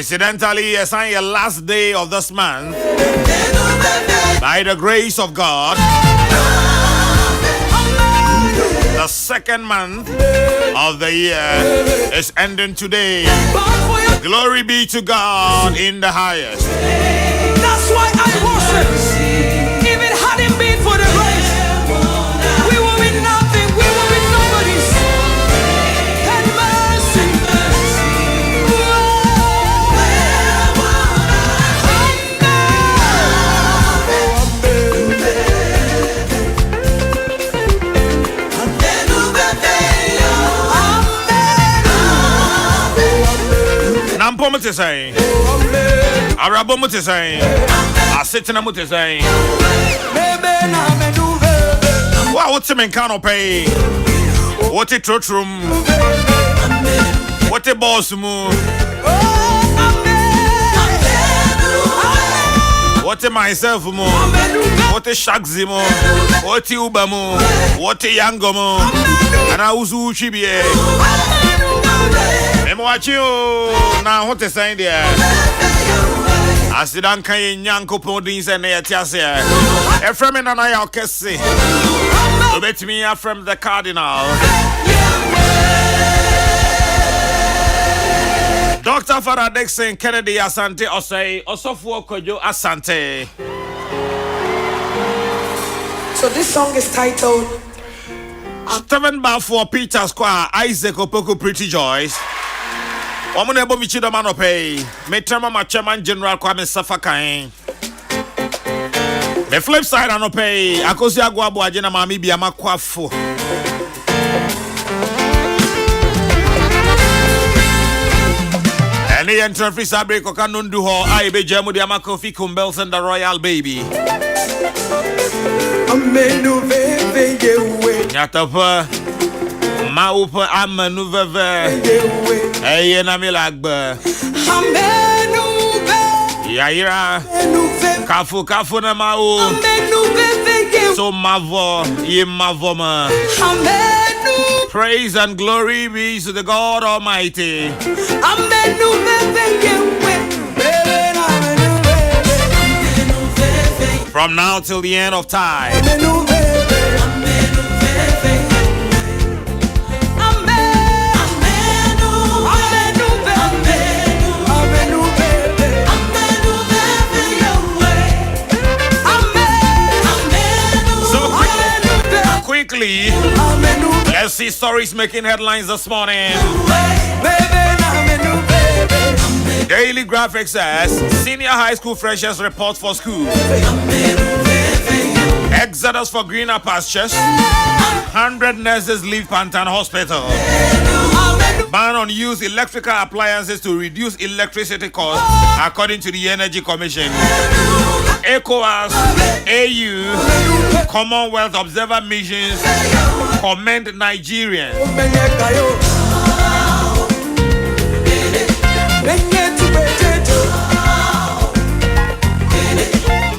Incidentally, it's the last day of this month. By the grace of God, the second month of the year is ending today. Glory be to God in the highest. That's why I worship. If it hadn't been for the grace, we would be nothing. We would be nobodies. And mercy. Nampo mo te say, Arabo mo te say, Asitina mo te say. Wow, what's the main canopy? What a trotrum? What a boss move? What a myself mo? What a shagzi mo? What a uba mo? What a yango mo? And I was Uchibie. I'm watching you now. What is saying there? I sit down, can yanko puddings and Tiasia. A friend and I are kissing. You bet me from the Cardinal. Dr. Father Dixon Kennedy Asante Osei Osofo Kojo Asante. So this song is titled 7 bar for Peter Square, Isaac Opoko Pretty Joyce. Omune bo michi do mano pay. Me trema ma chairman general Kwame Safakain. The flip side ano pay. Akosi agwa bo aje na mami bia makwafo. Any entry free sabre ko kanundu ho ai be jemu dia makofi kumbels and the royal baby. Amenu veve yewe. Nyatapa Maupa amanu veve. Hey na milagba. Amenu veve. Yaira. Kafu na mau. Amenu veve yewe. So mavo ye mavoma. Amenu. Praise and glory be to the God Almighty. Amenu veve yewe. From now till the end of time. Quickly, let's see stories making headlines this morning. Daily Graphic says senior high school freshers report for school. Exodus for greener pastures. 100 nurses leave Pantan Hospital. Ban on use electrical appliances to reduce electricity costs, according to the Energy Commission. ECOWAS, AU, Commonwealth Observer Missions commend Nigerians.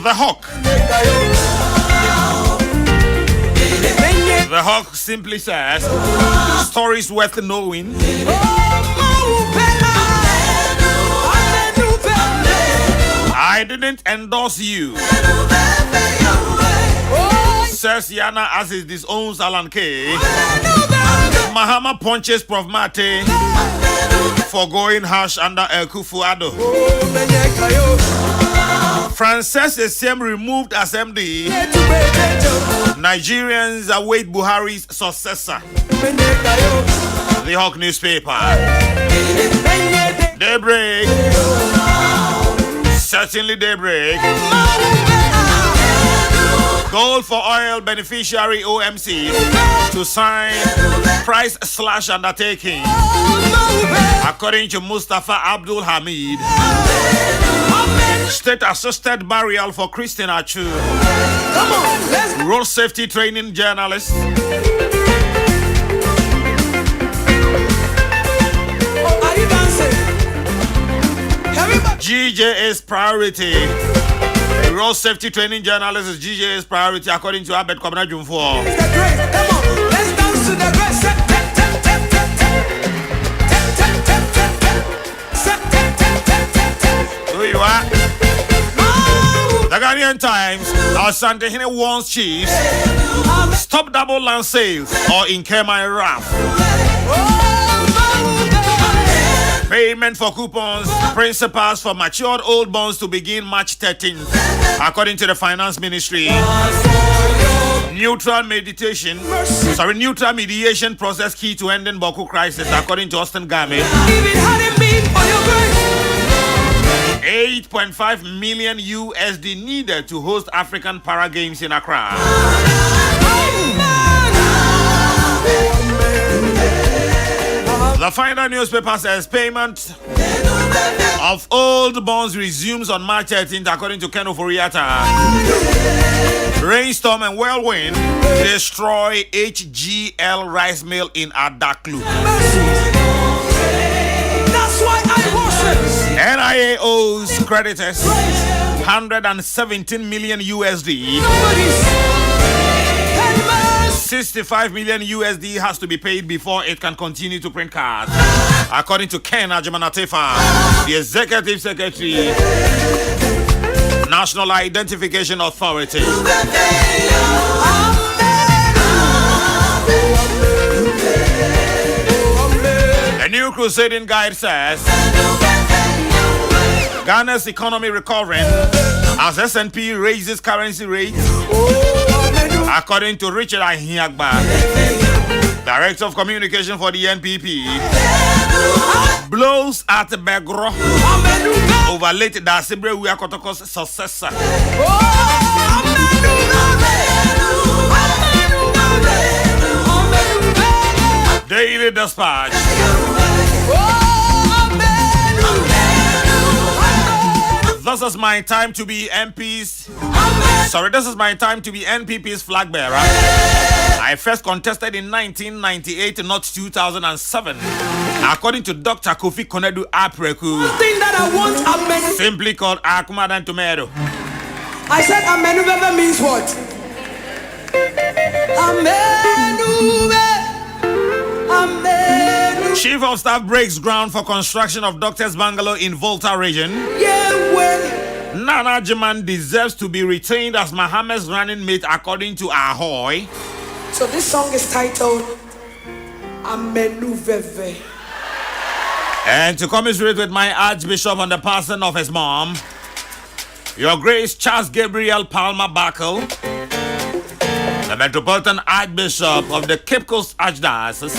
The Hawk. The Hawk simply says, stories worth knowing. I didn't endorse you, says Yana as it disowns Alan K. Mahama punches Prof Mate for going harsh under El Kufuado. Frances Essiem removed as MD. Nigerians await Buhari's successor. The Hawk newspaper. Daybreak. Certainly daybreak. Goal for oil beneficiary OMC to sign price slash undertaking, according to Mustafa Abdul Hamid. State assisted burial for Christine Achu. Road safety training journalist. GJ's priority. Road safety training journalist is GJ's priority, according to Abed Kwabena Jumfo. Come on, let's dance to the grace. Ghanaian Times, Asante warns chiefs, stop double land sales or incur my wrath. Payment for coupons, principals for matured old bonds to begin March 13th, according to the Finance Ministry. Neutral mediation process key to ending Boko crisis, according to Austin Garment. 8.5 million USD needed to host African Para Games in Accra. The final newspaper says payment of old bonds resumes on March 13th, according to Ken Oforiatta. Rainstorm and whirlwind destroy HGL rice mill in Adaklu. That's why I worship. NIA owes creditors 117 million USD. 65 million USD has to be paid before it can continue to print cards, according to Ken Ajimanatefa, the Executive Secretary, National Identification Authority. The New Crusading Guide says Ghana's economy recovering as S&P raises currency rates, according to Richard Ahiagba, Director of Communication for the NPP. Blows at Begro over late Dasibre Wiakotoko's successor. Daily Dispatch. This is my time to be MP's. This is my time to be NPP's flag bearer. I first contested in 1998, not 2007. According to Dr. Kofi Konedu Apreku, Thing that I want, amen. simply called Akumadan Tomato. I said amenuveve means what? Amenuve. Amenu. Chief of Staff breaks ground for construction of Doctors Bungalow in Volta region. Yeah, well. Nana Jiman deserves to be retained as Mohammed's running mate, according to Ahoy. So this song is titled Amenuveve. And to commiserate with my Archbishop on the passing of his mom, Your Grace Charles Gabriel Palmer Buckle, the Metropolitan Archbishop of the Cape Coast Archdiocese.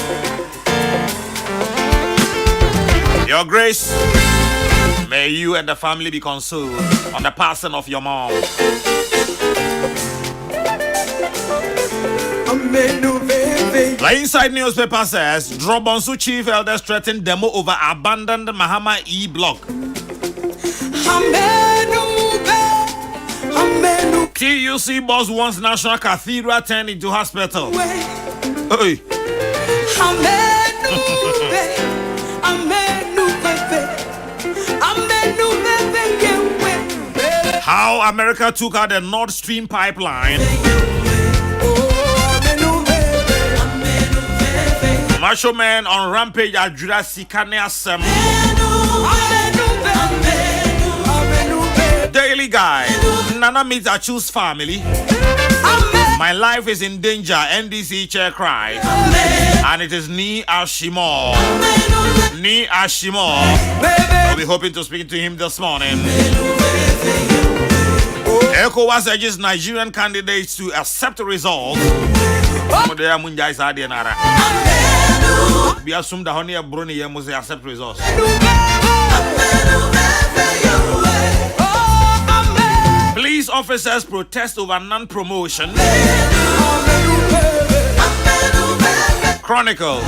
Your Grace, may you and the family be consoled on the passing of your mom. The Inside newspaper says, Drobonsu chief elders threaten demo over abandoned Mahama E block. TUC boss wants National Cathedral turned into hospital. Hey. How America took out the Nord Stream pipeline. Macho man on rampage at Jurassic Asem. Daily Guide. Nana meets Achu's family. My life is in danger, NDC chair cries. And it is Ni Ashimo. Ni Ashimo. We'll be hoping to speak to him this morning. ECOWAS urges Nigerian candidates to accept the results. We assume the honey of Bruni must accept results. Police officers protest over non-promotion. Chronicle.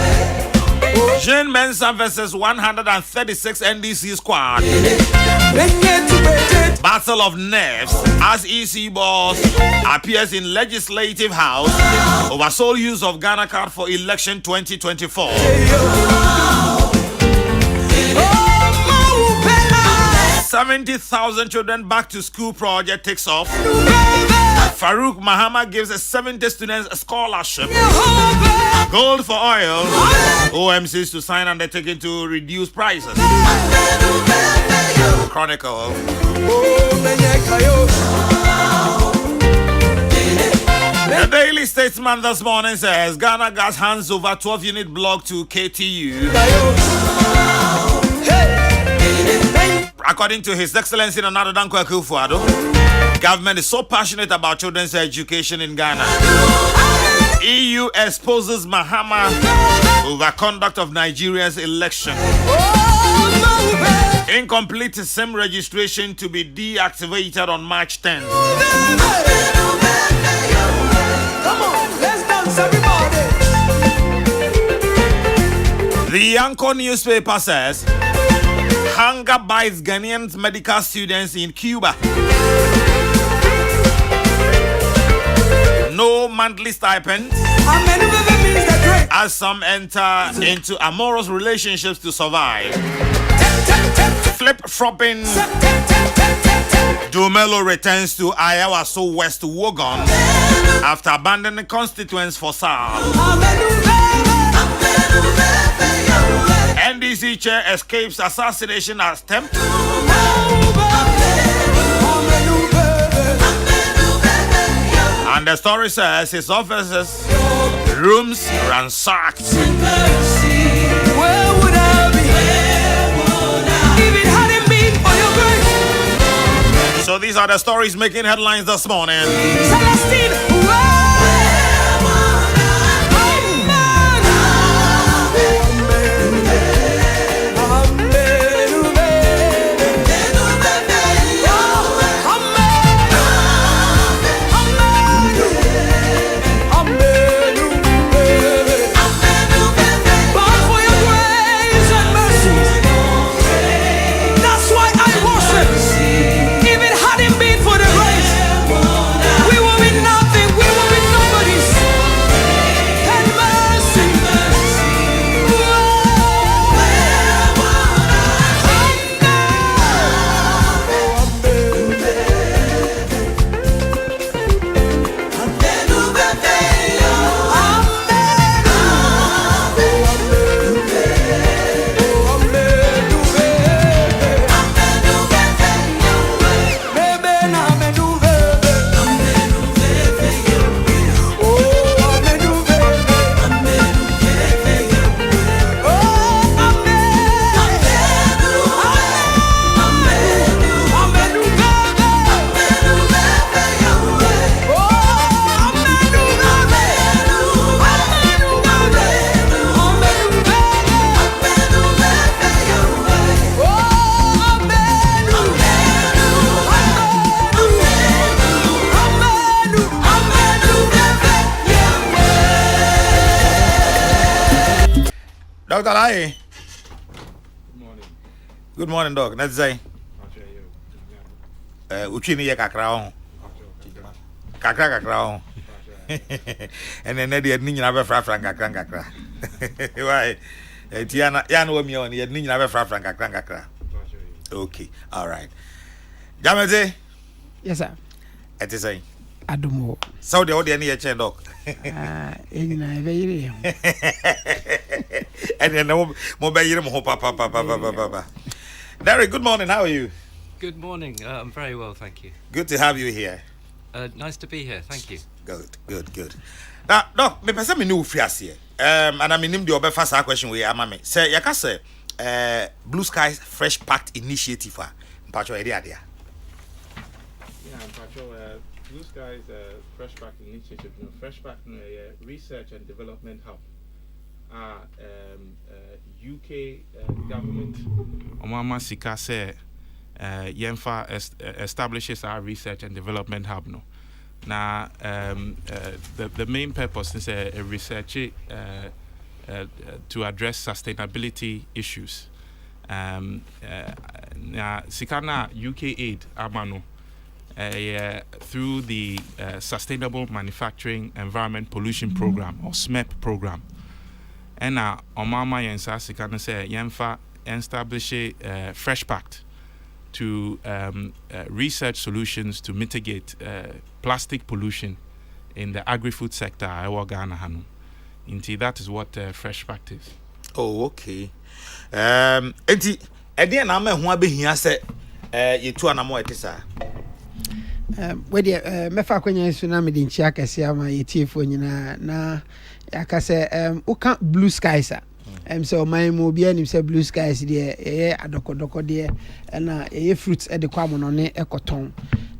Jane Mensah versus 136 NDC squad. Battle of nerves as EC boss appears in Legislative House over sole use of Ghana card for election 2024. 70,000 children back to school project takes off. Farouk Mahama gives 70 students a scholarship. Gold for oil. OMCs to sign undertaking to reduce prices. Chronicle. The Daily Statesman this morning says Ghana Gas hands over 12-unit block to KTU. According to His Excellency Nana Dankwa Akufo-Addo, government is so passionate about children's education in Ghana. EU exposes Mahama over conduct of Nigeria's election. Incomplete SIM registration to be deactivated on March 10th. Come on, let's dance, everybody. The Anchor newspaper says hunger bites Ghanaian medical students in Cuba. No monthly stipend as some enter into amorous relationships to survive. Flip-flopping Dumelo returns to Ayawaso West Wogon after abandoning constituents for Sal. NDC chair escapes assassination attempt. And the story says his office's rooms ransacked. Where would I be if it hadn't been for your grace? So these are the stories making headlines this morning. Celestine, Dr. Lai. Good morning. Good morning, Doc. Let's say. Uchini ya kakra kakra. And then they had ninja never frank kakra. Why? Tiana, Yan womi on, you had ninja never frank kakra. Okay, all right. Jamete? Yes, sir. It is a Adumo. So the audience here, chair, Doc. In a very And then mobile papa. Derek, good morning. How are you? Good morning. I'm very well, thank you. Good to have you here. Nice to be here. Thank you. Good. Now, Doc, me person me know fias here. And I mean him the obe first question we amame. Say yaka say Blue Skies Fresh Pact Initiative for mpacho area there. Yeah, mpacho Blue Skies Fresh Pact Initiative. No, Fresh Pact research and development hub. UK government. Omama Sika say Yenfa establishes our research and development hub. No. Now, the main purpose is a research to address sustainability issues. Now, Sikana UK Aid Amano through the Sustainable Manufacturing Environment Pollution Program or SMEP program. And now, Omama Yensa Sikana say Yenfa establish a Fresh Pact to research solutions to mitigate plastic pollution in the agri-food sector. Indeed, that is what Fresh Pact is. Oh, okay. Enti, edi na me ho abehia se yetu anamo etisa. wede mefa kwanya su na mede nchia kase ama yetiefo nyina na yakase uka blue skies so my mo bia nim say blue skies de adokodoko de na fruits de kwa mo no ne ekoton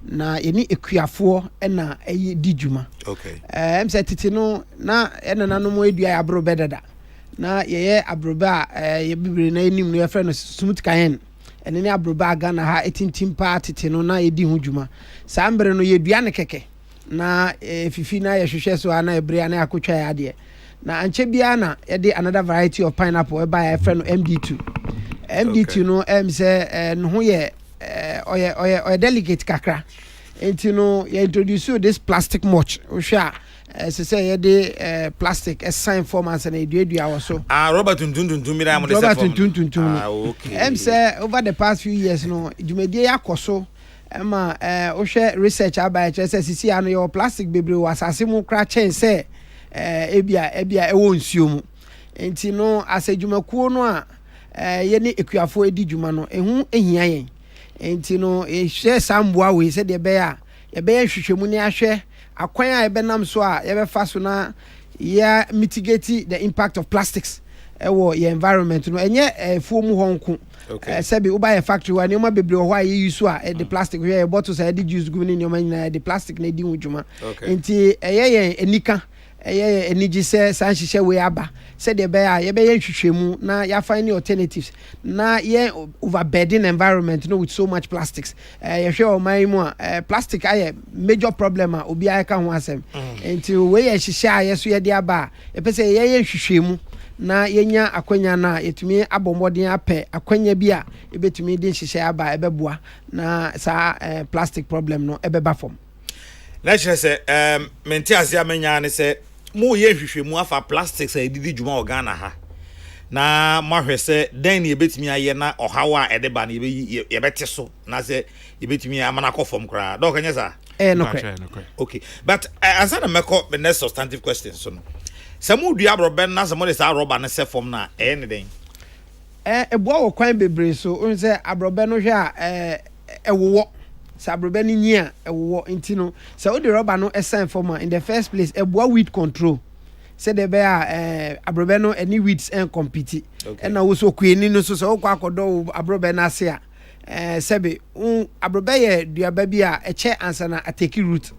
na yeni ekuafo na di djuma Okay. say titi no na nanom edua abro bedada na abroba ye bibire na enim no ye frɛ no smooth kayen ene ne abroba Ghana ha etintim pa tete no na yedi ho djuma saa mbre no yedua ne keke na fifi na ye hwehwɛ so ana ebre na akotwa ya de na anche bia na yede another variety of pineapple e ba ye frɛ no MD2 MD2 no say no ho ye oye delicate kakra enti no ye introduce this plastic mulch ohwa say yede plastic sign formats na edua was so Robert tuntun mi da mo Robert tuntun okay say over the past few years no djumedie yakoso ma ohwe research about say sisi ano your plastic bebre wasase mu kra chen say ebia ewo nsuo mu enti no asedwumakuo no a ye ne ekuafo edi dwuma no ehu ehia yen enti no ehwe samboa we se de be a ye be hwehwemu ne ahwe akwan a ebe nam so a ye be fa so na ya mitigate the impact of plastics ewo your environment no enye fuo mu honko sebi uba ye factory wa ne ma bebre ho a ye use a the plastic we bottles a the juice gu ne ne ma nyina the plastic na di hujuma enti eye enika eniji se san hihye we aba se de be a ye be hwehwemu na ya find alternatives na ye overburden environment no with so much plastics ye hwe o man mu a plastic aye major problem a obi aka ho asem enti we ye hihye a ye so ye de aba ye pese ye hwehwemu na yenya akwanya na yetumi abombodin apɛ akwanya bi a ebetumi de hihye aba ebeboa na sa plastic problem no ebeba fom na kyerɛ sɛ mente ase amanya ne sɛ mo ye hwehwemu afa plastics a edidi dwuma Ghana ha na mo ahwɛ sɛ den ne ebetumi ayɛ na ɔhawa a ɛde ba na yɛbɛte so na sɛ ebetumi amana kɔ fom kra dɔk nyɛ sa no okay but answer na meko the next substantive question so no Samu dua broben na samu de sa roba na se form na ne den eboa wo kwan bebre so un se abrobe no hwe a ewowo sa abrobe ni nyi a ewowo enti no se wo de roba no esen form in the first place eboa weed control se de be a abrobe no any weeds en compete and na wo so kwani no so wo kwa akodo abrobe na ase a sebe abrobe ye dua ba bi a eche ansa na ateki root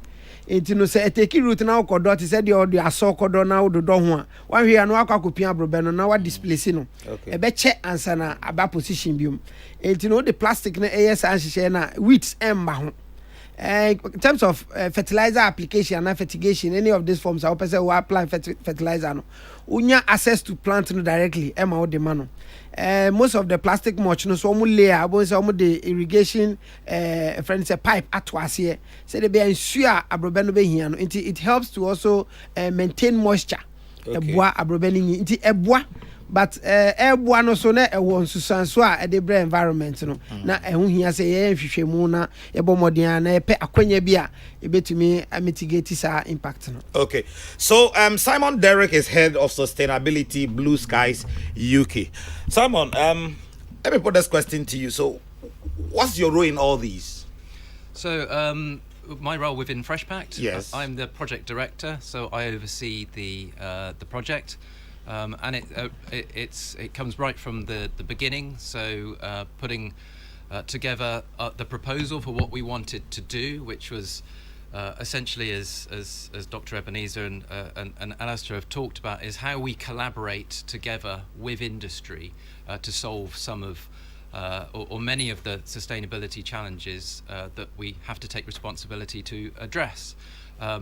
enti no se eteki root na okodo ti se de odo aso okodo na ododo ho a wan hwe ya no akwa kopia abrobe no na wa displace no e be che ansa na aba position biom enti no the plastic na AS anhye na weeds emba ho in terms of fertilizer application and fertigation any of these forms our person will apply fertilizer no unya access to plant no directly ema o de mano most of the plastic mulch no so mo layer abo say mo the irrigation friend say pipe atwase say they be ensure abrobe no be hia no it helps to also maintain moisture eboa abrobe ni nti eboa but eboa no so na ewo nsusanso a de bre environment no na ehu hia say ye hwehwemu na ebo modern na epe akwanya bi a ebetumi mitigate sa impact no. Okay, so Simon Derrick is head of sustainability Blue Skies UK. Simon, let me put this question to you. So what's your role in all these? So my role within FreshPact, yes, I'm the project director, so I oversee the project. And it comes right from the beginning. So putting together the proposal for what we wanted to do, which was essentially, as Dr. Ebenezer and Alastair have talked about, is how we collaborate together with industry to solve some of or many of the sustainability challenges that we have to take responsibility to address.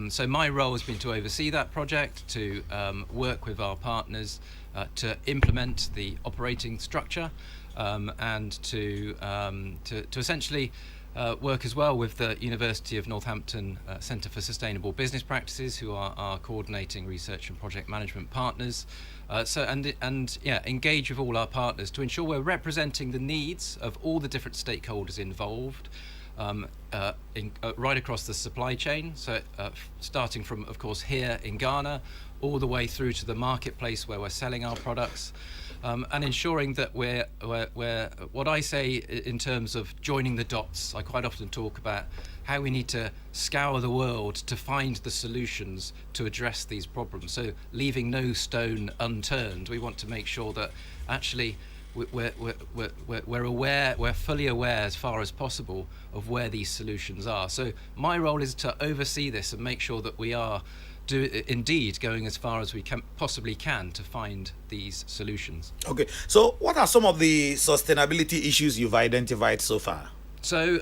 So my role has been to oversee that project, to work with our partners to implement the operating structure, and to essentially work as well with the University of Northampton Centre for Sustainable Business Practices, who are our coordinating research and project management partners. Engage with all our partners to ensure we're representing the needs of all the different stakeholders involved. Right across the supply chain, so starting from, of course, here in Ghana, all the way through to the marketplace where we're selling our products, and ensuring that we're what I say in terms of joining the dots. I quite often talk about how we need to scour the world to find the solutions to address these problems. So leaving no stone unturned. We want to make sure that actually we're aware, we're fully aware as far as possible of where these solutions are. So my role is to oversee this and make sure that we are indeed going as far as we possibly can to find these solutions. Okay, so what are some of the sustainability issues you've identified so far? So,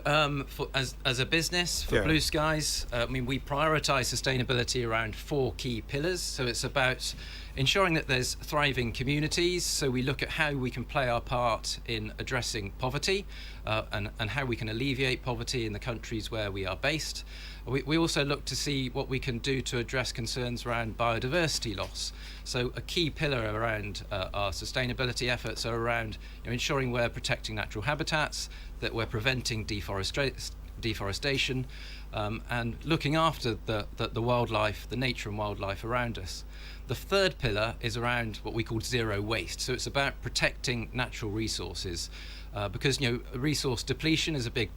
as a business for Blue Skies, we prioritise sustainability around 4 key pillars. So it's about ensuring that there's thriving communities. So we look at how we can play our part in addressing poverty and how we can alleviate poverty in the countries where we are based. We also look to see what we can do to address concerns around biodiversity loss. So a key pillar around our sustainability efforts are around ensuring we're protecting natural habitats, that we're preventing deforestation, and looking after the wildlife, the nature and wildlife around us. The third pillar is around what we call zero waste. So it's about protecting natural resources. Because resource depletion is a big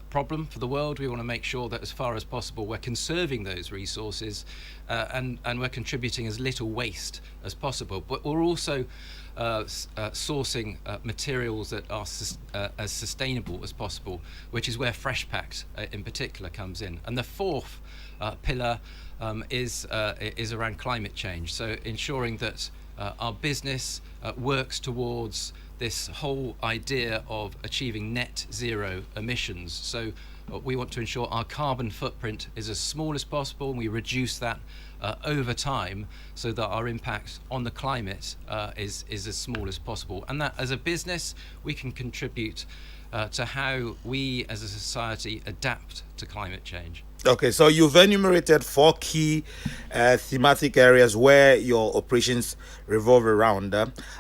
problem for the world. We want to make sure that as far as possible we're conserving those resources and we're contributing as little waste as possible. But we're also sourcing materials that are as sustainable as possible, which is where Fresh Pact in particular comes in. And the fourth pillar is around climate change. So ensuring that our business works towards this whole idea of achieving net zero emissions. So we want to ensure our carbon footprint is as small as possible, and we reduce that over time so that our impact on the climate is as small as possible. And that as a business, we can contribute to how we as a society adapt to climate change. Okay, so you've enumerated 4 key thematic areas where your operations revolve around.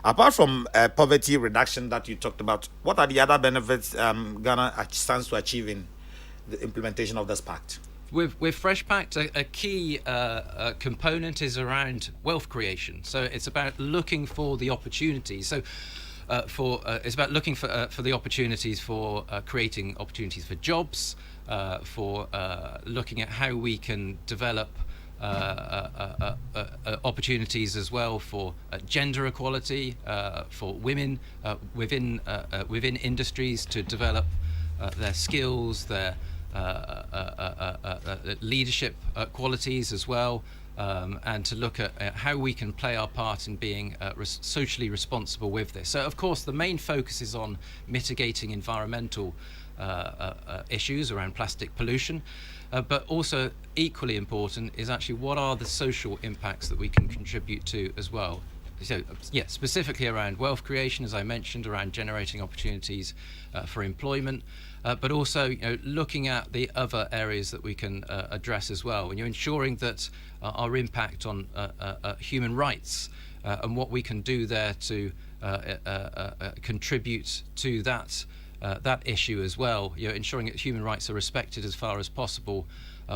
Apart from poverty reduction that you talked about, what are the other benefits Ghana stands to achieve in the implementation of this pact? With Fresh Pact, a key component is around wealth creation. So it's about looking for the opportunities. So it's about looking for the opportunities for creating opportunities for jobs, for looking at how we can develop opportunities as well for gender equality, for women within industries to develop their skills, their leadership qualities as well, and to look at how we can play our part in being socially responsible with this. So, of course, the main focus is on mitigating environmental issues around plastic pollution, but also equally important is actually what are the social impacts that we can contribute to as well. So, specifically around wealth creation, as I mentioned, around generating opportunities for employment, but also looking at the other areas that we can address as well. When you're ensuring that our impact on human rights and what we can do there to contribute to that issue as well, ensuring that human rights are respected as far as possible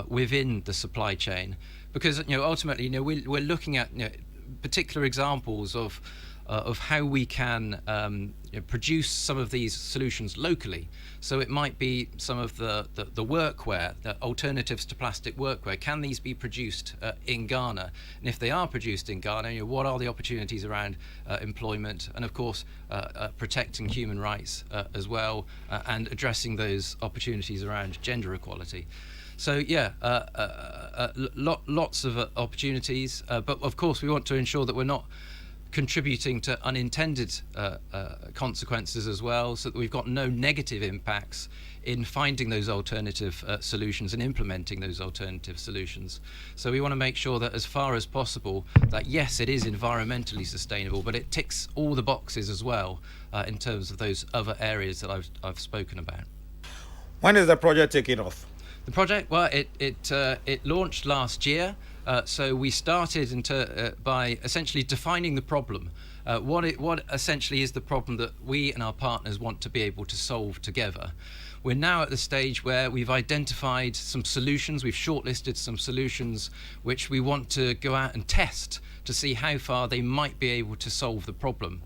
within the supply chain, because ultimately we're looking at particular examples of how we can produce some of these solutions locally. So it might be some of the workwear, the alternatives to plastic workwear. Can these be produced in Ghana? And if they are produced in Ghana, what are the opportunities around employment and, of course, protecting human rights as well, and addressing those opportunities around gender equality. So lots of opportunities, but of course we want to ensure that we're not contributing to unintended consequences as well, so that we've got no negative impacts in finding those alternative solutions and implementing those alternative solutions. So we want to make sure that as far as possible that yes, it is environmentally sustainable, but it ticks all the boxes as well in terms of those other areas that I've spoken about. When is the project taking off? The project, well, it launched last year. So we started by essentially defining the problem. What essentially is the problem that we and our partners want to be able to solve together. We're now at the stage where we've identified some solutions. We've shortlisted some solutions which we want to go out and test to see how far they might be able to solve the problem.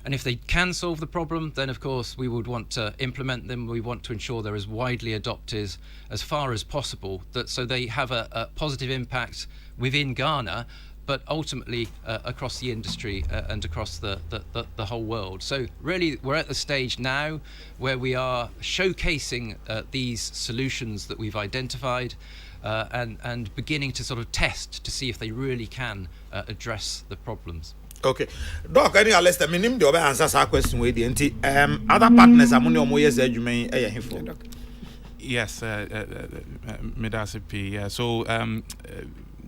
And if they can solve the problem, then of course we would want to implement them. We want to ensure they're as widely adopted as far as possible, so they have a positive impact within Ghana, but ultimately across the industry and across the whole world. So really, we're at the stage now where we are showcasing these solutions that we've identified and beginning to sort of test to see if they really can address the problems. Okay, Doc, any less than minimum the other answers our question with the other partners are money or more years you may Yes, Medasipi. Yeah. So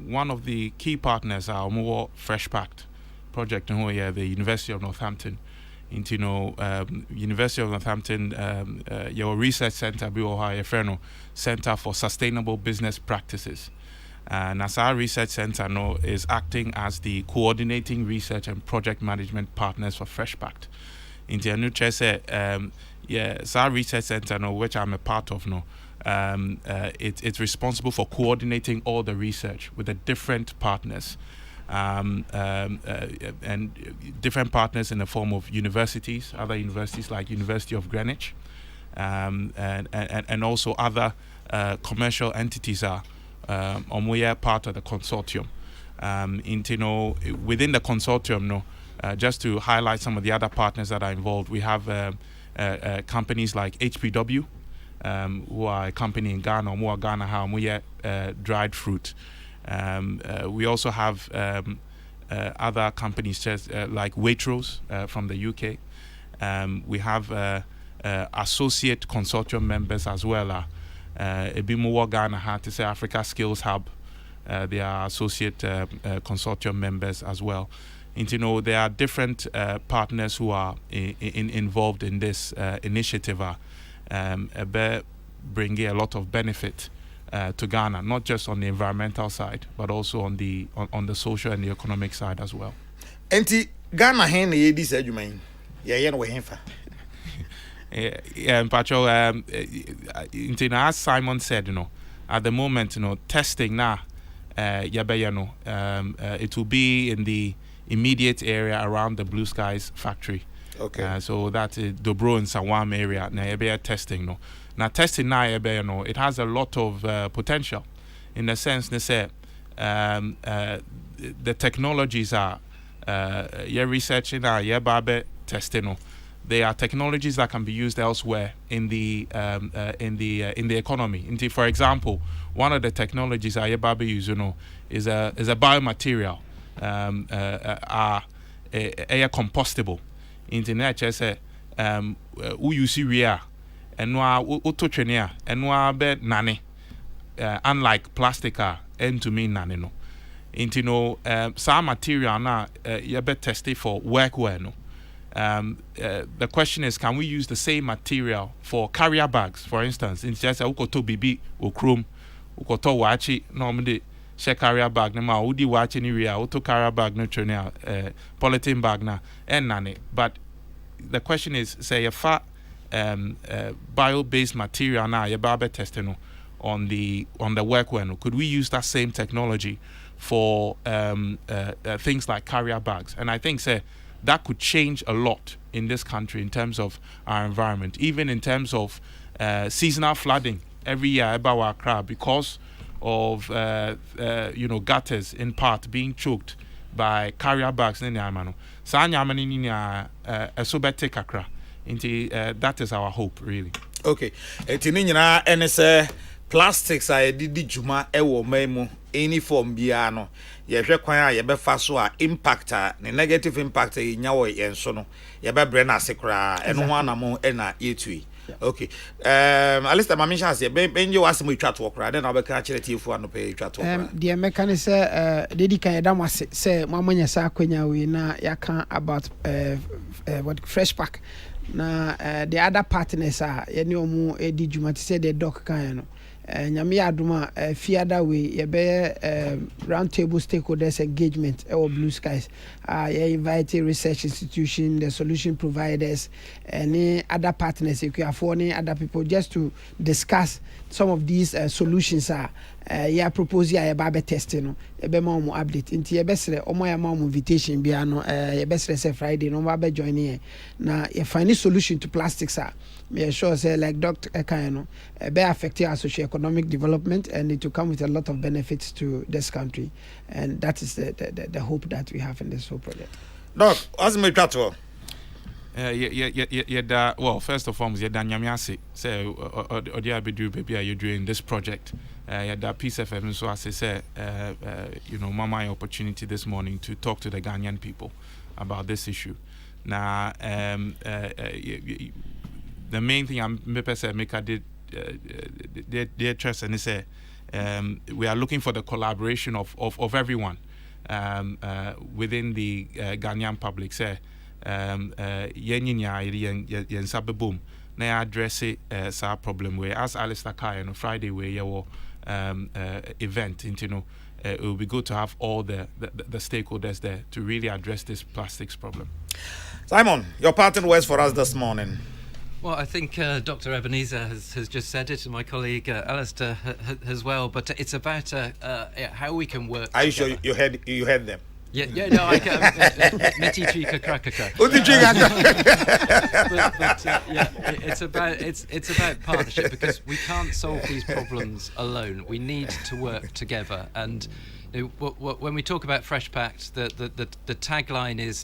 one of the key partners are more Fresh Pact project in here, the University of Northampton. Into University of Northampton, your research center, your Center for Sustainable Business Practices. NASA Research Center is acting as the coordinating research and project management partners for Fresh Pact. In the new SAR Research Center, which I'm a part of, it's responsible for coordinating all the research with the different partners, and different partners in the form of universities, other universities like University of Greenwich, and also other commercial entities are. We are part of the consortium. Within the consortium, just to highlight some of the other partners that are involved, we have companies like HPW, who are a company in Ghana, who are Ghana, we are dried fruit. We also have other companies just like Waitrose from the UK. We have associate consortium members as well. Ebimuwa Ghana had to say Africa Skills Hub. They are associate consortium members as well. And there are different partners who are involved in this initiative, bringing a lot of benefit to Ghana, not just on the environmental side, but also on the social and the economic side as well. Enti Ghana hen ye this edumain. Yeah, we hen fa. Yeah, Pacho, as Simon said, at the moment, testing now, it will be in the immediate area around the Blue Skies factory. Okay. So that is Dobro and Sawam area. Now, testing, Now, testing now, it has a lot of potential, in the sense they say the technologies are you're researching, you're babe testing. They are technologies that can be used elsewhere in the economy. For example, one of the technologies I use, is a biomaterial, air compostable. Internet say who you see we are and no and be nane, unlike plastic and to me nane some material na you be tested for workwear. The question is, can we use the same material for carrier bags, for instance? It's just ukoto bibi okrom, ukoto wachi normally share carrier bag na ma udi wachi ni ria auto carrier bag no trenia polythene bag na and nane. But the question is, say a fat bio-based material na you babe testing on the workwear. Could we use that same technology for things like carrier bags? And I think say that could change a lot in this country in terms of our environment, even in terms of seasonal flooding every year about our crowd because of gutters in part being choked by carrier bags. That is our hope, really. Okay. Plastics I did juma ewo memo any form biano ye hwe kwan a ye be fa so a impact the negative impact e nyawo yenso no ye be bre na sekra eno ho anamo e na yetui. Okay, Alistair mamisha as ye benje wasem twa to okra den na be ka kire tifu anope twa to okra the mechanic say dedi kan yeda wase say mamanya sa akwanya we na yaka about what Fresh Pact na the other partners are ye ne omu edi juma ti say the doc kan no nyame adoma fiada we ye be round table stakeholders engagement or Blue Skies ye invite research institution, the solution providers, any other partners you can for any other people just to discuss some of these solutions ya propose ya ba be test no e be ma omo update nti ye besre omo ya ma omo invitation bia no ye besre say Friday no ba be join here na ye find a solution to plastics me sure say like Dr. Ekan no be affect our socio-economic development and it will come with a lot of benefits to this country, and that is the hope that we have in this whole project. Doc, what's my chat? Well, first of all, nyamiase say odia bedu baby are you doing this project? That piece of FM, so as I say, my opportunity this morning to talk to the Ghanaian people about this issue. Now, the main thing I'm Meka did their trust and say we are looking for the collaboration of everyone within the Ghanaian public. Say. Yen sabeboom na address sa problem where as Alistair Kai on Friday where your event it will be good to have all the stakeholders there to really address this plastics problem. Simon, your parting words for us this morning. Well, I think Dr. Ebenezer has just said it, and my colleague Alistair as well. But it's about how we can work. Are you sure you heard them? Yeah, no, I can. Meti Kokrokoo. But it's about partnership, because we can't solve these problems alone. We need to work together. And when we talk about Fresh Pact, the tagline is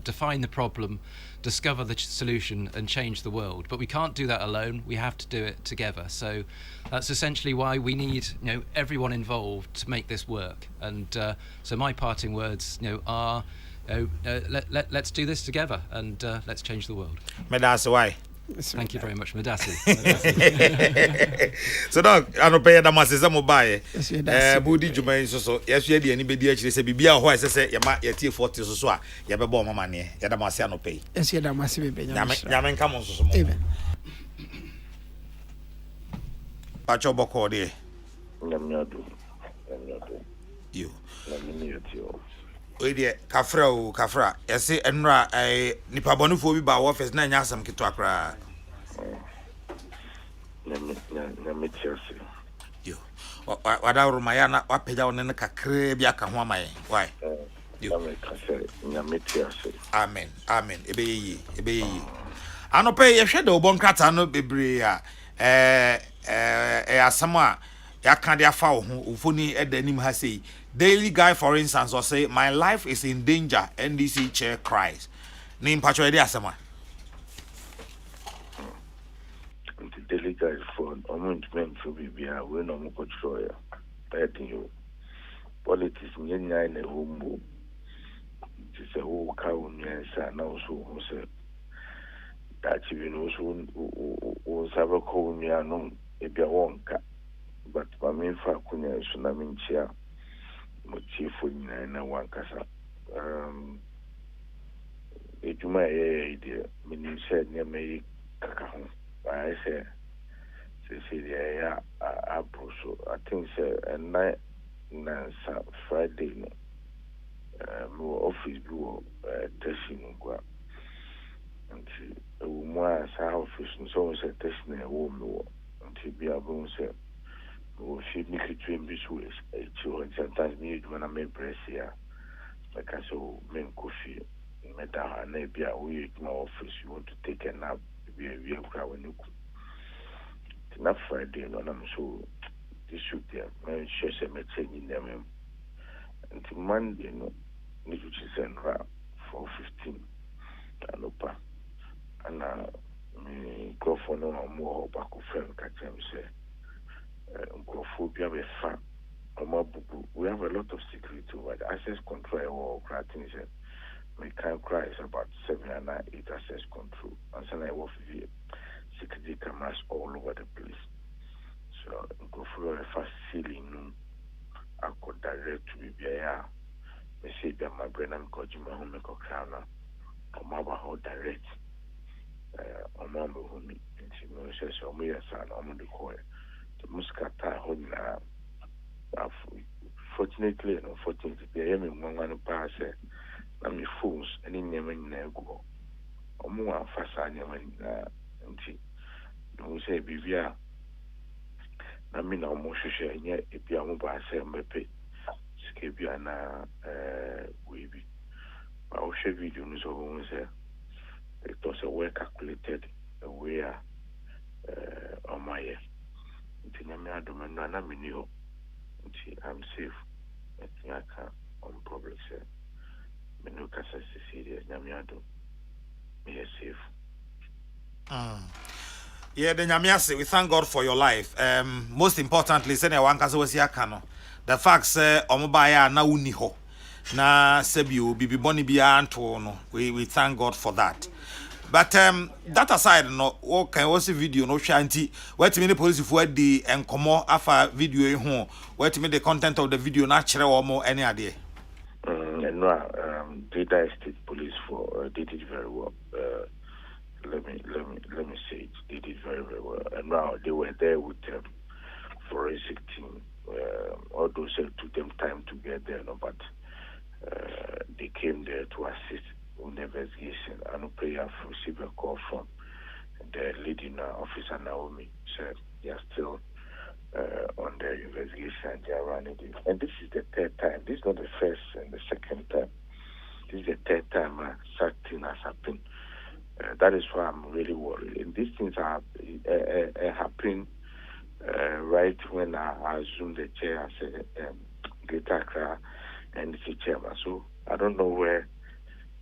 define the problem, discover the solution, and change the world. But we can't do that alone. We have to do it together. So that's essentially why we need everyone involved to make this work. And so my parting words are let's do this together, and let's change the world. Medasi, why? Thank you very much, Medasi. So dog, I don't pay that much. Some mobile. Budi Juma so. Yes, you any bedi actually say bibia ho say ya 40 so a ya be bomb money. Ya da masi no pay. Yes, ya da masi be. Nyamen come on so mo. Amen. Pacho boko de. Nyamnyadu. You. Nyamnyadu. We de kafra yesi enra nipa bonufo bi ba office na nya asam kito akra. Nyametiasi. Yo. Wada rumaya na wapeja wonene kakre bi aka ho amaye. Why? Nyametiasi. Amen. Ebe yi. Anope ye hwede obon krata no bebre a asam a yaka de afa wo ho ufoni edanim ha sei. Daily Guy, for instance, will say, my life is in danger. NDC chair cries. Name Pacho Edi Asama. The Daily Guy for amendment for BBA, we no more control. I think you politics in a home. It is a whole cow and also who said that you also have a call me unknown if you won't. But my main facunya is tsunami chair. Motifo na wankasa ejuma idea meaning said near me kaka ho I say ya abroso I think say and na Friday no mo office do testing ngwa nti mo sa office so say testing e wo me wo nti bia bo say o should make it twin visuals to sometimes me when I'm impressed here like I so men coffee meta na bia we my office you want to take a nap we cry when you na Friday no I'm so this should there man sure say me changing them until Monday no need to send ra 4:15 anopa ana me go for no more back of friend catch him say we have a lot of security over the access control or things. We can cry is about 7 and 8 access control. And so I work with security cameras all over the place. So go for a fast ceiling. I could direct to BBIA. I say that my brain and coach my home make a crown. I'm about direct. I'm on the home. And she says, oh, me, son, I'm on the call. The Muscata Honda. Fortunately and unfortunately, I am in one pass. I'm your fools and in Yemen go. Or more fast on Yemen. And she don't say, Bivia. I mean, I'm more sure if you are mobile, say, maybe Skibia na we be. I'll share video news of women say it was a well calculated way on my ear. I don't know, I'm safe. I think I can on public say. Menu Casa Cecilia, Yamiado, me safe. Yeah, the Nyamiase, we thank God for your life. Most importantly, send one casa was yakano. The fact say omobaya na uniho. Na sebi bibi boni biya antono. We thank God for that. But that aside, no, okay, what's the video? No shanty. Where to me the police if we the encomo afa video home. Where to me the content of the video natural or more any idea. And no, Data State Police for they did very well. Let me say it. They did very well. And now they were there with forensic team. Although it took them time to get there, no, but they came there to assist in the investigation. And we have received a call from the leading officer Naomi. Said they are still on the investigation. They are running it. And this is the third time. This is not the first and the second time. This is the third time such thing has happened. That is why I'm really worried. And these things are happening right when I assume the chair as a Greater Accra and the chairman. So I don't know where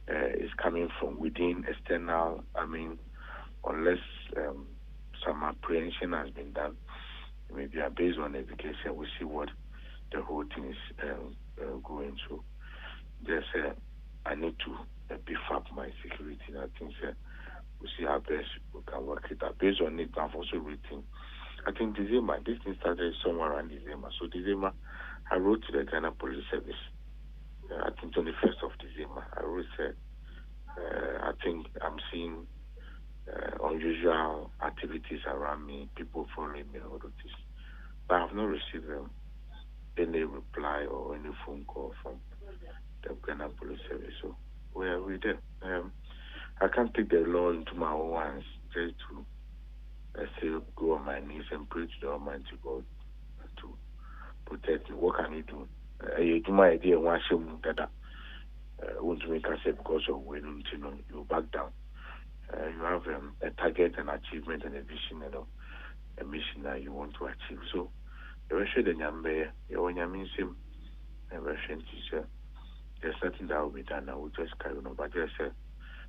it's coming from within, external. I mean, unless some apprehension has been done, maybe based on education, we see what the whole thing is going to. Just I need to beef up my security. And I think we see how best we can work it out. Based on it, I've also written. I think December, this thing started somewhere around December. So December, I wrote to the Ghana Police Service. I think 21st of December, I wrote said, I think I'm seeing unusual activities around me, people following me, all of this. But I have not received any reply or any phone call from the Ghana Police Service. So where are we there? I can't take the law into my own hands just to still go on my knees and pray to the Almighty God to protect me. What can you do? You do my idea one shame that want to make us say because of when you back down. You have a target, an achievement, and a vision, a mission that you want to achieve. So you should the Nyambe, you mean him, and Russian teacher. There's nothing that will be done. I will just carry on. But there's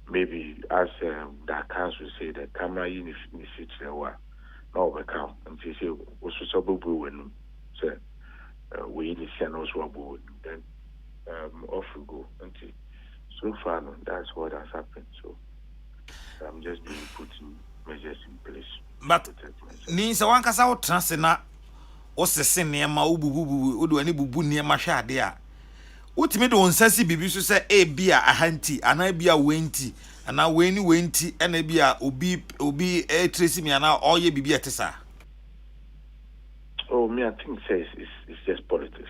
maybe as the accounts will say, the camera in the city, no, we come and say, what's so boo when we in the channels were then off we go. Until so far, no, that's what has happened. So I'm just being putting measures in place. But Nisa one casa out transena was the same near my ubu do any bubu near my shad there. What made on sassy bibi so say a beer a hanty and I be a wenty and now when you wenty and a beer obi a tracy me and now all ye be a tessa. Oh, me, I think it's just politics.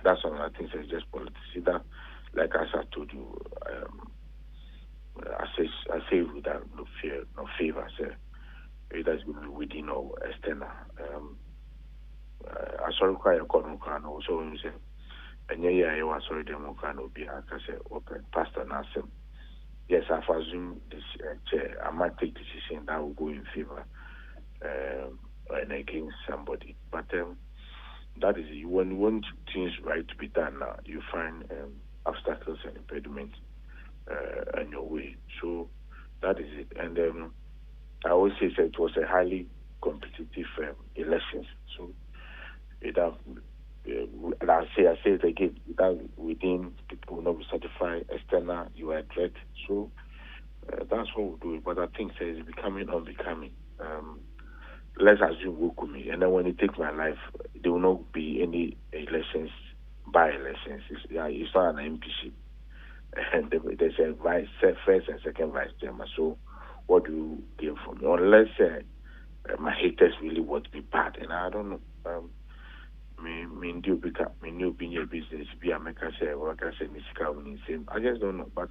That's all I think it's just politics. See that, like as I told you, I say without no fear, no favor. I say it has been within or external. I saw quite a Kokrokoo also when you say, and yeah, I was sorry, Democrat will be, I say, okay, Pastor Nassim. Yes, I've assumed this chair. I might take decision that will go in favor and against somebody. But that is when you want things right to be done now, you find obstacles and impediments on your way. So that is it. And I always say it was a highly competitive elections. So I say it again, that within people will not be certified, external, you are a threat. So that's what we do. But I think it's becoming unbecoming. Let's assume Wukumi, and then when you take my life, there will not be any elections, by-elections. It's not an MPC. And there's a first and second vice chairman. So what do you gain from me? Unless my haters really want me bad, and I don't know. Me do become me new opinion business be a make say what I say same. I just don't know. But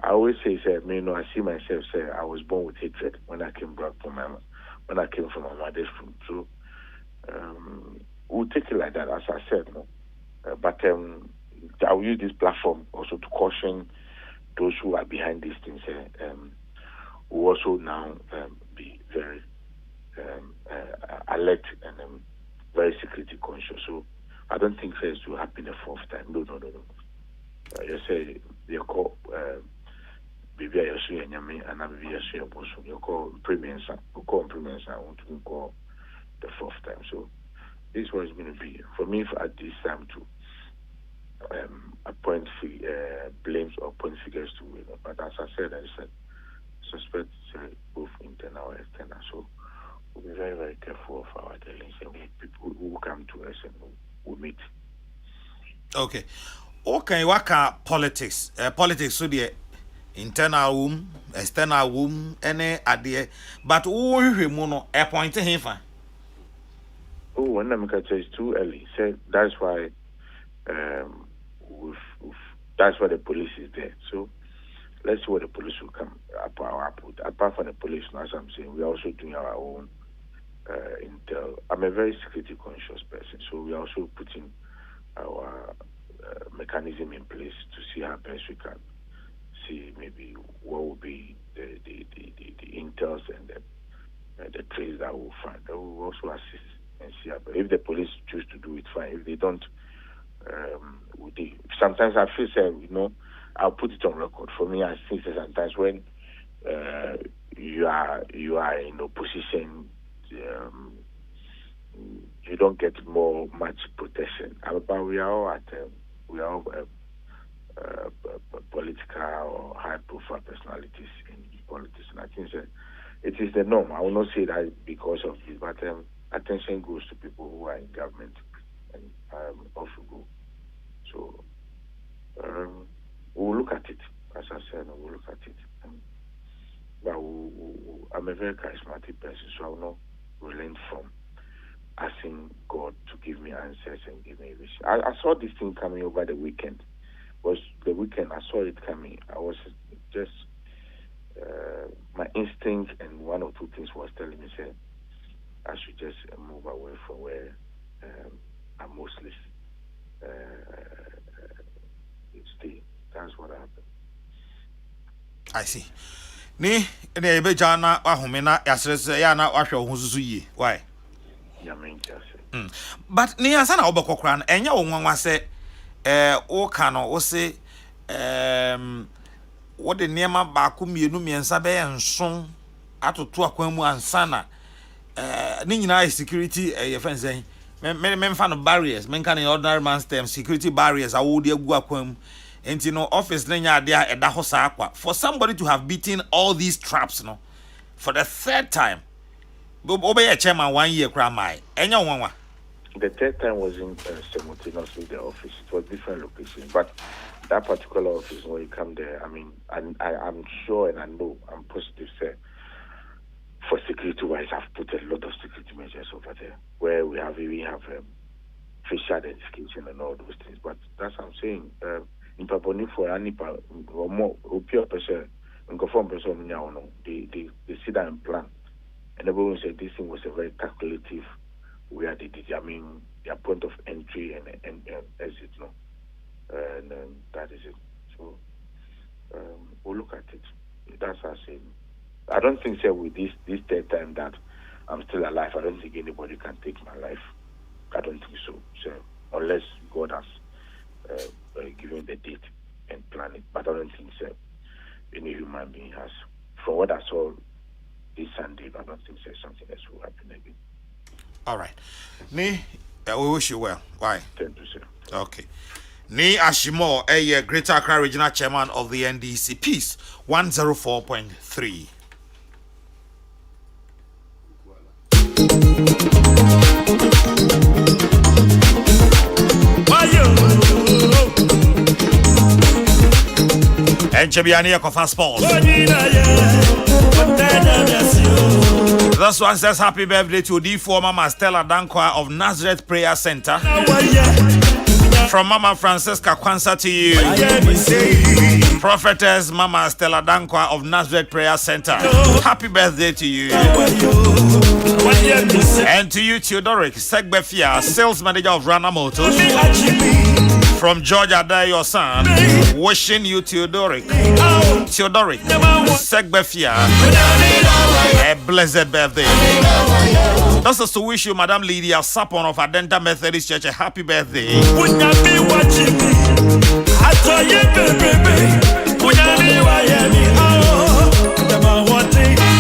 I always say I see myself say I was born with hatred when I came back from my mother's room. So we'll take it like that, as I said. No? But I will use this platform also to caution those who are behind these things. Who also now be very alert and very security conscious. So I don't think this will happen the fourth time. No. You say you call baby I see and I'm baby I see a boss. You call premiums. You call premiums. I want to call the fourth time. So this was going to be for me at this time to appoint blames or point figures to win. But as I said, suspect both internal and external. So we'll be very, very careful of our dealings and people who come to us and we'll meet. Okay. Okay, what politics? Politics, so the internal room, external room, any idea. But who will appoint him? Oh, when I'm catching it's too early. So that's why that's why the police is there. So let's see what the police will come apart from the police. As I'm saying, we're also doing our own intel. I'm a very security conscious person, so we're also putting our mechanism in place to see how best we can see maybe what will be the intels and the trails that we'll find. That will also assist and see how, if the police choose to do it, fine. If they don't, sometimes I feel I'll put it on record. For me, I think sometimes when you are in opposition, you don't get much protection. But we are all political or high-profile personalities in politics, and I think it is the norm. I will not say that because of this, but attention goes to people who are in government and off we go. So we'll look at it. As I said, we'll look at it. But I'm a very charismatic person, so I will not relent from asking God to give me answers and give me vision. I saw this thing coming over the weekend. I saw it coming. I was just my instinct and one or two things was telling me, say, I should just move away from where I'm mostly stay. That's what happened. I see. Ni ene be jana ahumena yasrese ya na ahwe ohususu yi. Why? Yeah, mean just. But ni ansa na obekokra na enya wo nwanwa se o ka no o se wo de niema ba ko mienu miensa be nson atoto akwan mu ansa na ni nyina security ye fenzen me fa no barriers me kan ordinary man's term security barriers awo de agu akwan mu enti no office na nya ade a eda ho sa akwa for somebody to have beaten all these traps no for the third time obey a chairman 1 year kra mai enya wonwa. The third time wasn't simultaneously the office. It was different locations. But that particular office, when you come there, I mean, I'm sure and I know, I'm positive, sir, for security-wise, I've put a lot of security measures over there, where we have facial identification and all those things. But that's what I'm saying. In Paponi, for any or more, pure person, and conform person, they sit down and plan. And everyone said this thing was a very calculative where they determine their point of entry and exit, no, and that is it. So we'll look at it. That's what I say. I don't think so with this third time that I'm still alive. I don't think anybody can take my life. I don't think so. So unless God has given the date and plan it, but I don't think so. Any human being has. From what I saw this Sunday, I don't think so. Something else will happen again. All right. Ni, we wish you well. Why? Thank you, sir. Okay. Ni Ashimo, a Greater Accra Regional Chairman of the NDC. Peace 104.3. And Chebiani Kofa Sports. This one says happy birthday to D4 Mama Stella Dankwa of Nazareth Prayer Center. From Mama Francesca Kwanzaa to you. Prophetess Mama Stella Dankwa of Nazareth Prayer Center. Happy birthday to you. And to you, Theodoric Segbefia, sales manager of Rana Motors. From Georgia, there your son. Wishing you, Theodoric Segbefia, a blessed birthday. That's also to wish you, Madam Lydia Sapon of Adenta Methodist Church, a happy birthday.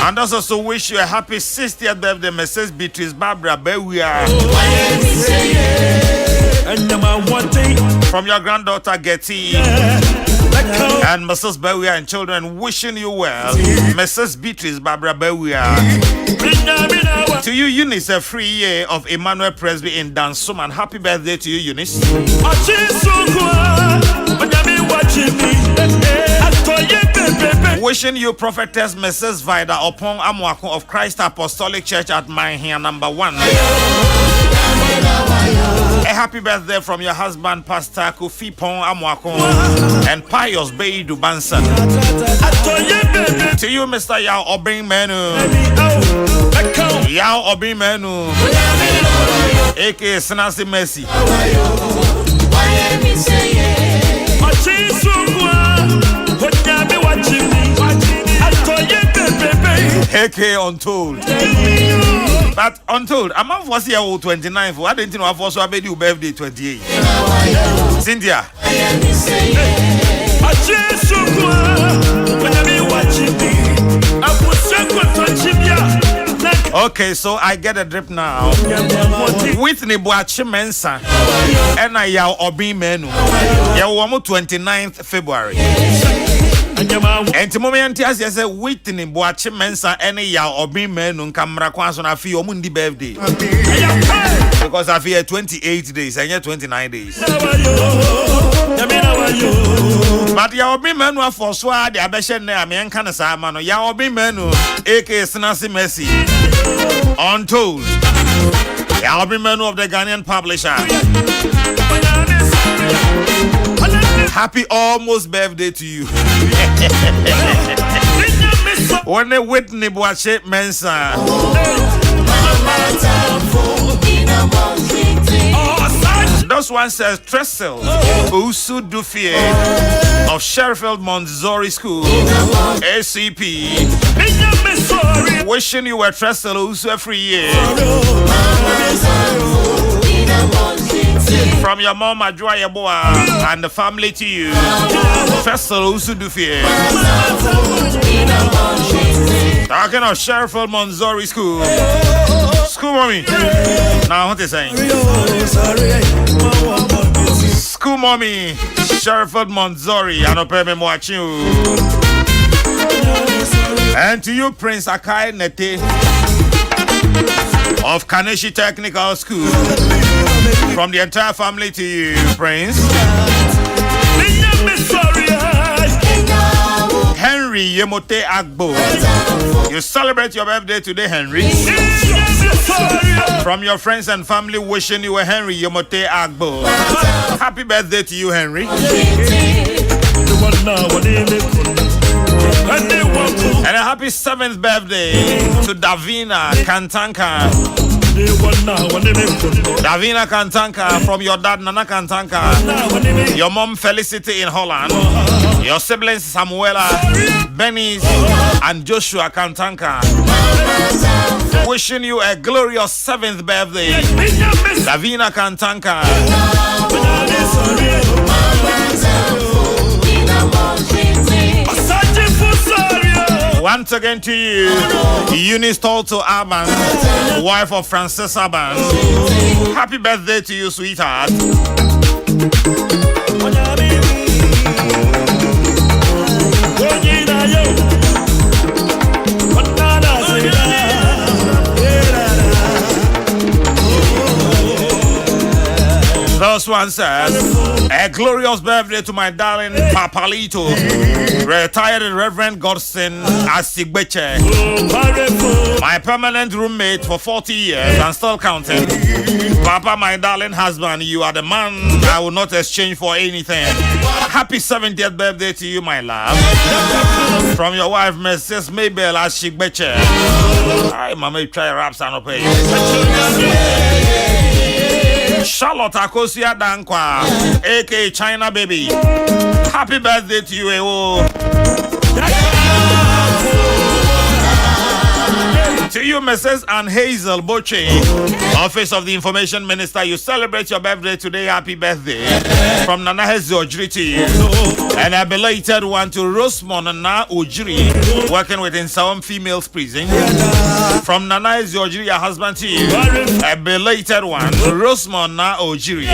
And also to wish you a happy 60th birthday, Mrs. Beatrice Barbara Bewia. From your granddaughter Getty and Mrs. Bewia and children, wishing you well, Mrs. Beatrice Barbara Bewia. To you, Eunice, a free year of Emmanuel Presby in Dansoman. Happy birthday to you, Eunice. Wishing you, Prophetess Mrs. Vida upon Amwako of Christ Apostolic Church at Mahia number 1. A happy birthday from your husband, Pastor Kofi Pong Amwako and Pius Beidu Bansan. To you, Mr. Yao Obing Menu. Yao Obing Menu. A.K.A. Senasi Messi. A.K.A. Untold. But Untold, I'm not for year 29. Why didn't you know for so your birthday 28? Cynthia. Okay, so I get a drip now. Whitney Boachi Mensa and I yaw Obi Menu. Yaw 29th February. And to moment, as I said, Whitney Boachi Mensa and yaw Obi Menu camera kwanso na fi omundi birthday. Because I feel 28 days and yet 29 days. But yaw Obi Menu for swa the abeshen ne amen kana sa mano. Yaw Obi Menu A.K.A. Senasi Messi. Untold. Yaw Obi Menu of the Ghanaian publisher. Happy almost birthday to you. When they Whitney Boache Mensa. This one says Tressel Usu Dufie of Sheffield Montessori School ACP. Wishing you a Tressel Usu every year. From your mom Adjoa Yeboa and the family to you. Tressel Usu Dufie. Talking of Sheffield Montessori School. School mommy. Now what is saying? School mommy, Sheffield Montessori, and Opeme watching you. And to you, Prince Akai Nete of Kaneshi Technical School. From the entire family to you, Prince. Henry Yemote Agbo. You celebrate your birthday today, Henry. From your friends and family wishing you a Henry Yemote Agbo. Happy birthday to you, Henry. And a happy 7th birthday to Davina Kantanka. Davina Kantanka from your dad Nana Kantanka. Your mom Felicity in Holland. Your siblings Samuela, Benny, and Joshua Kantanka. Wishing you a glorious 7th birthday, Davina Kantanka. Once again to you, Eunice Tolto Aban, wife of Francis Aban. Happy birthday to you, sweetheart. This one says, A glorious birthday to my darling Papalito, retired Reverend Godson Asigbeche, my permanent roommate for 40 years and still counting. Papa, my darling husband, you are the man I will not exchange for anything. Happy 70th birthday to you, my love. From your wife, Mrs. Mabel Asigbeche. Hi, mama, try raps and pay. Charlotte Akosia Dankwa, aka China Baby. Happy birthday to you, Ewo. To you, Mrs. Anne Hazel Boche, Office of the Information Minister, you celebrate your birthday today. Happy birthday. From Nana Hezojri to you. And a belated one to Rosemond Na Ujiri, working within Saum Females Prison. From Nana Hezojri, your husband to you. A belated one to Rosemond Na Ujiri.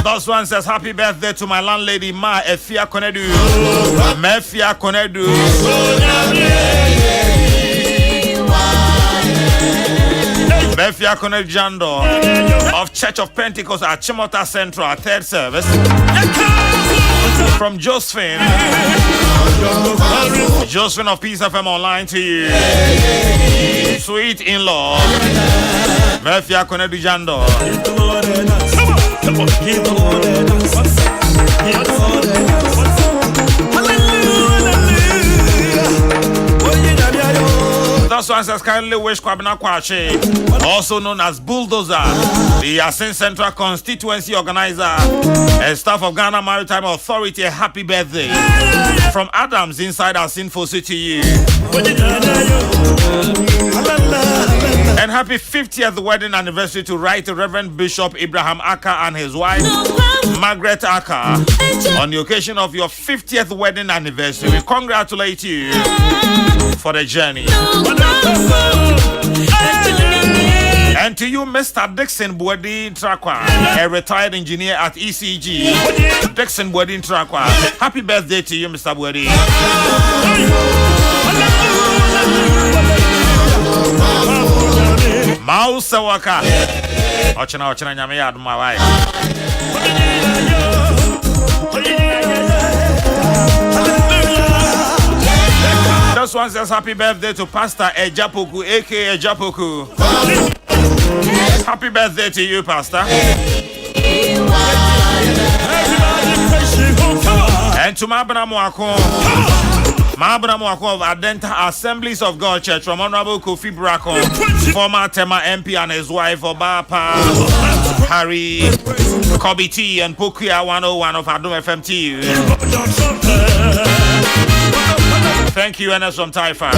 This one says happy birthday to my landlady Ma Efia Konedu. Mefia Konedu. Mefia Konedu Jando of Church of Pentecost at Chimota Central, our third service. From Josephine of Peace FM Online to you. Sweet in-law Mefia Konedu Jando. Come on, keep on dance. That's why I says kindly wish Kwabena Kwache, also known as Bulldozer, the Asin Central Constituency Organizer and staff of Ghana Maritime Authority, a happy birthday. From Adams inside Asin for City. And happy 50th wedding anniversary to Right Reverend Bishop Ibrahim Aka and his wife Margaret Aka on the occasion of your 50th wedding anniversary. We congratulate you for the journey. And to you, Mr. Dixon Bwedi Trakwa, a retired engineer at ECG. Dixon Bwedi Trakwa, happy birthday to you, Mr. Bwedi. Mausa waka. Ochina nyame ya aduma wai. This one says happy birthday to Pastor Ejapoku, aka Ejapoku. Happy birthday to you, Pastor. And to Mabana Mwako. Mabana Mwako of Adenta Assemblies of God Church from Honorable Kofi Brako, former Tema MP and his wife Obapa, Harry, Kobe T and Pokia 101 of Adum FMT. Thank you, Enes from Taifa.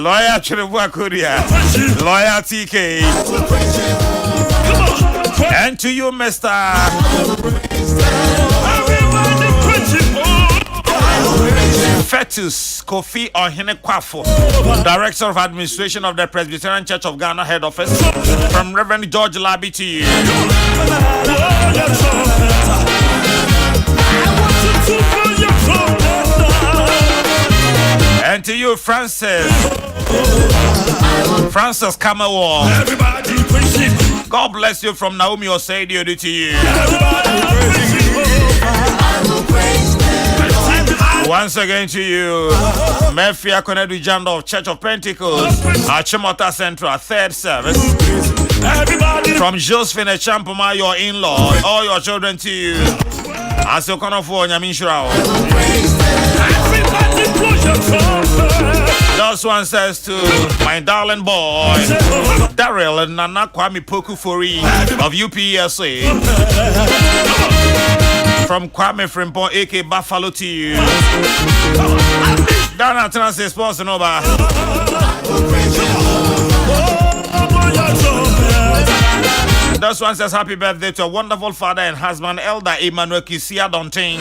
Lawyer Chiribwa Kuria, Lawyer TK, and to you, Mr. Fetus Kofi Ohinekwafo, Director of Administration of the Presbyterian Church of Ghana Head Office, from Reverend George Labi to you. And to you, Francis Kamawa. God bless you from Naomi Oseidio to you. Once again to you, Mefia Konedu Jando of Church of Pentecost, Achimota Central, third service. From Josephine Champoma, your in-law, all your children to you. As you come for Yaminshra. This one says to my darling boy, Daryl and Nana Kwame Pokufori of UPSA. From Kwame Frimpong, aka Buffalo to you. Dana Transit Sports and over. This one says happy birthday to a wonderful father and husband, Elder Emmanuel Kisia Donting,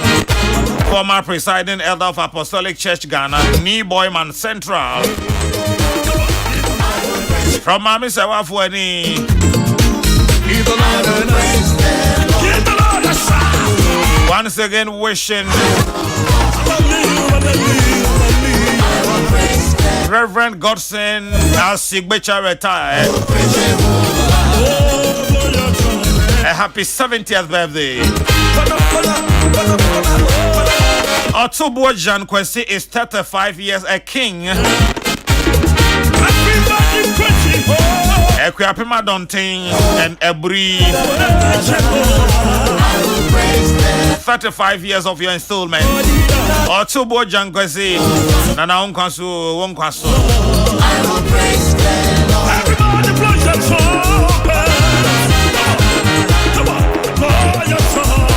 former presiding elder of Apostolic Church Ghana, Ni Boyman Central. From Mami Sewafuani, Give the Lord a praise. Give the Lord a shout. Once again, wishing Reverend Godson as Signature retired a happy 70th birthday. Otubo Jan Kwesi is 35 years a king. Equiapima Donting and Ebri. 35 years of your installment. Otubo Jan Kwesi. Nana Unkwasu, Unkwasu. Everybody blow your trumpet. Come on, blow your trumpet.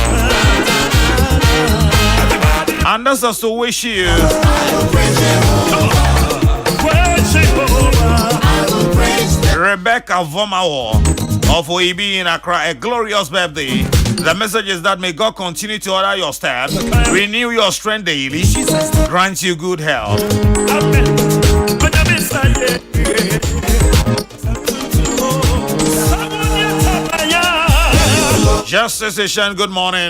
And that's us to wish you Rebecca Vomawo of OEB in Accra a glorious birthday. The message is that may God continue to order your steps, renew your strength daily, grant you good health. Justice Station, good morning.